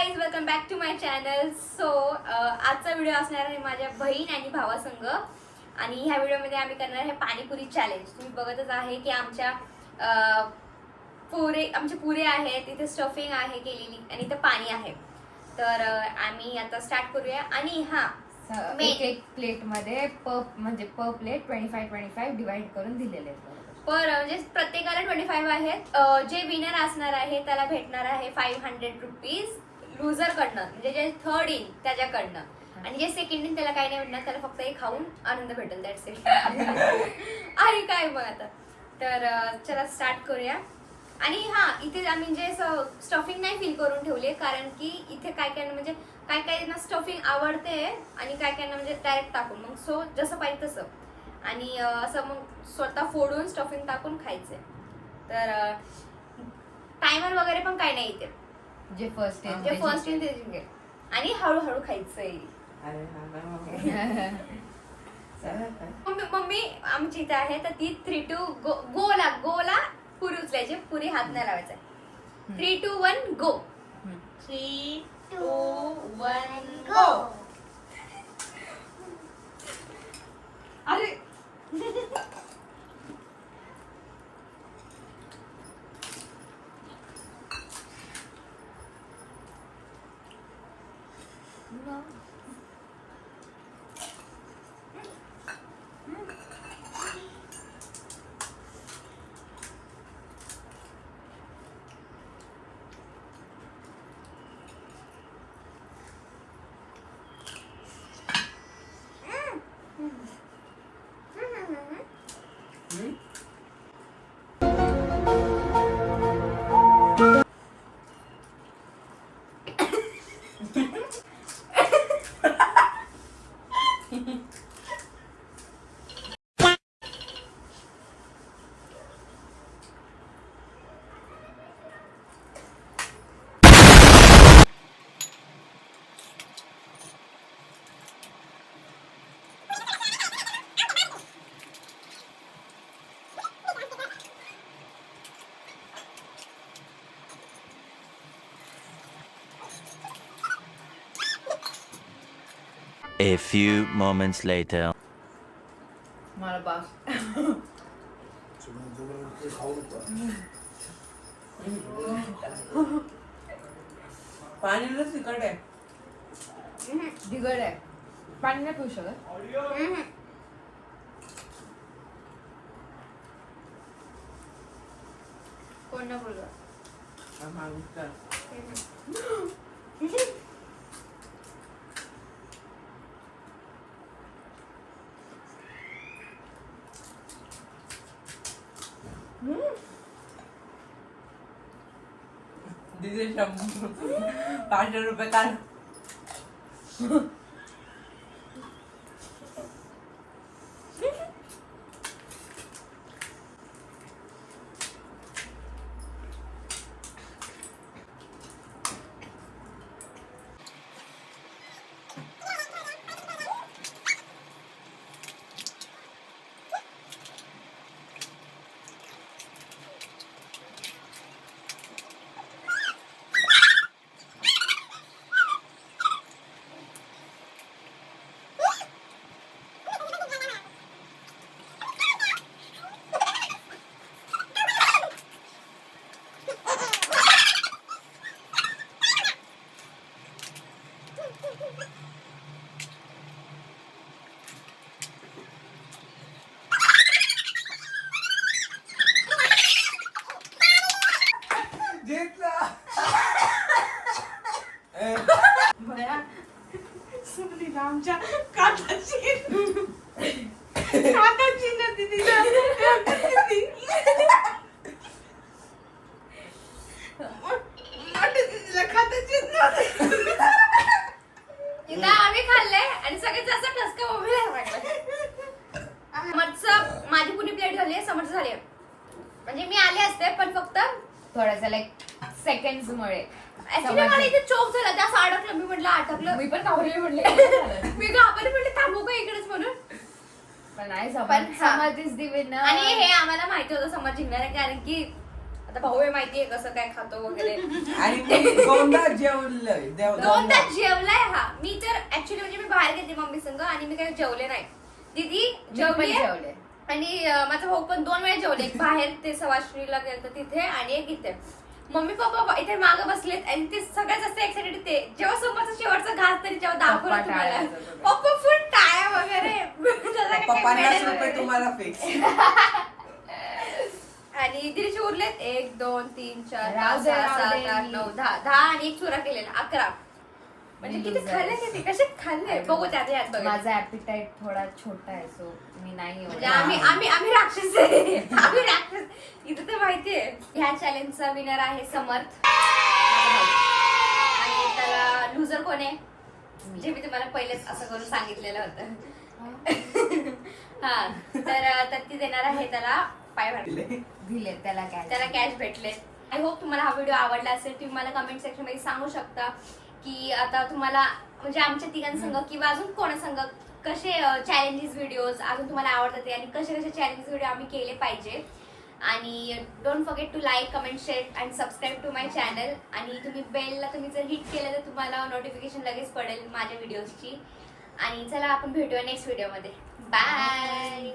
Guys, welcome back to my channel. So आजचा video असणार आहे माझ्या बहीण आणि भावासंग. आणि ह्या व्हिडिओमध्ये आम्ही करणार आहे पाणीपुरी चॅलेंज. तुम्ही बघतच आहे की आमचे पुरे आहेत, इथे स्टफिंग आहे केलेली आणि इथे पाणी आहे. तर आम्ही आता स्टार्ट करूया. आणि एक प्लेट मध्ये पर प्लेट 25-25 डिवाइड करून दिलेले आहेत. म्हणजे प्रत्येकाला 25 आहेत. जे विनर असणार आहे त्याला भेटणार आहे 500 रुपीज लुझर कडनं, म्हणजे जे थर्ड येईल त्याच्याकडनं. आणि जे सेकंड येईल त्याला काही नाही भेटणार, त्याला फक्त एक खाऊन आनंद भेटेल. That's it. आणि काय मग आता तर चला स्टार्ट करूया. आणि इथे आम्ही जे स्टफिंग नाही फिल करून ठेवले, कारण की इथे काय म्हणजे काय ना स्टफिंग आवडते आणि काय म्हणजे डायरेक्ट टाकून मग जसं पाहिजे तसं. आणि असं मग स्वतः फोडून स्टफिंग टाकून खायचंय. तर टायमर वगैरे पण काय नाही इथे. जे फर्स्ट येईल ते जिंकेल. आणि हळूहळू खायचंय. मम्मी आमची इथे आहे, तर ती 3, 2 गोला पुरी उचलायची. पुरी हात नाही लावायचा. 3, 2, 1 गो. 3, 2, 1 गो. अरे A few moments later. मला बास. पाणी तिखट आहे. दिगड आहे. पाणी नाही पिऊ शकत. कोण ना बोलवा. दीदी 500 रुपये काढ. आमच्या काटाची ना दीदीला खाताची आम्ही खाल्लंय आणि सगळ्यात जास्त ठसका मम्मीला लागला. माझी पुरी प्लेट झाली आहे, समोरची झाली आहे. म्हणजे मी आले असते पण फक्त थोडासा सेकंड्स मुळे ऍक्च्युली मला इथे चोक झाला, जास्त अडकलं. मी म्हटलं अटकलं. मी पण घाबरले म्हणले. मी घाबरले म्हटलं थांबू का इकडेच म्हणून. पण नाही समज दिवे ना. आणि हे आम्हाला माहिती होतं समज जिंकणार आहे, कारण की आता भाऊ हे माहितीये कसं काय खातो वगैरे. आणि मी दोनदा जेवलोय दोनदा जेवलाय हा. मी तर ऍक्च्युली म्हणजे मी बाहेर गेले मम्मी संग आणि मी काही जेवले नाही. दीदी जेवली जेवले. आणि माझा भाऊ पण 2 वेळा जेवले. एक बाहेर ते सवाश्रीला गेलं तिथे आणि एक इथे. मम्मी पप्पा इथे मागे बसलेत आणि ते सगळ्यात जास्त एक्साइटेड ते जेव्हा समोरचा शेवटचा घास तरी जेव्हा दाखवला पप्पा तुम्हाला टाळ्या वाजवत होते. पप्पा फुल टाळ्या वगैरे त्याचा पप्पा काही 50 medal रुपये वगैरे. तुम्हाला फिक्स. आणि दीदीचे उरलेत 1 2 3 4 राहू 5 दे, 6 राहू 7 दे. 8 9 10 आणि एक चुरा केलेला 11. म्हणजे मी किती loser. खाल्ले किती कसे खाल्ले बघू त्यात यात बघा. माझा ऍपिटाईट थोडा छोटा आहे सो मी नाही म्हणजे एवढं. आम्ही राक्षस आहे. आम्ही राक्षस इथं तर माहितीये. ह्या चॅलेंजचा विनर आहे समर्थ आणि त्याला लुजर कोण आहे जे मी तुम्हाला पहिलेच असं करून सांगितलेलं होतं. हा तर ती देणार आहे त्याला 500. दिले त्याला काय त्याला कॅश भेटले. आय होप तुम्हाला हा व्हिडिओ आवडला असेल. तुम्ही मला कमेंट सेक्शन मध्ये सांगू शकता की आता तुम्हाला म्हणजे आमच्या तिघांसंग किंवा अजून कोणासंग कसे चॅलेंजेस व्हिडिओज अजून तुम्हाला आवडतात आणि कसे कसे चॅलेंजेस व्हिडिओ आम्ही केले पाहिजे. आणि don't forget to like comment share and subscribe to my channel. आणि तुम्ही बेलला तुम्ही जर हिट केलं तर तुम्हाला नोटिफिकेशन लगेच पडेल माझ्या व्हिडिओजची. आणि चला आपण भेटूया नेक्स्ट व्हिडिओमध्ये. बाय.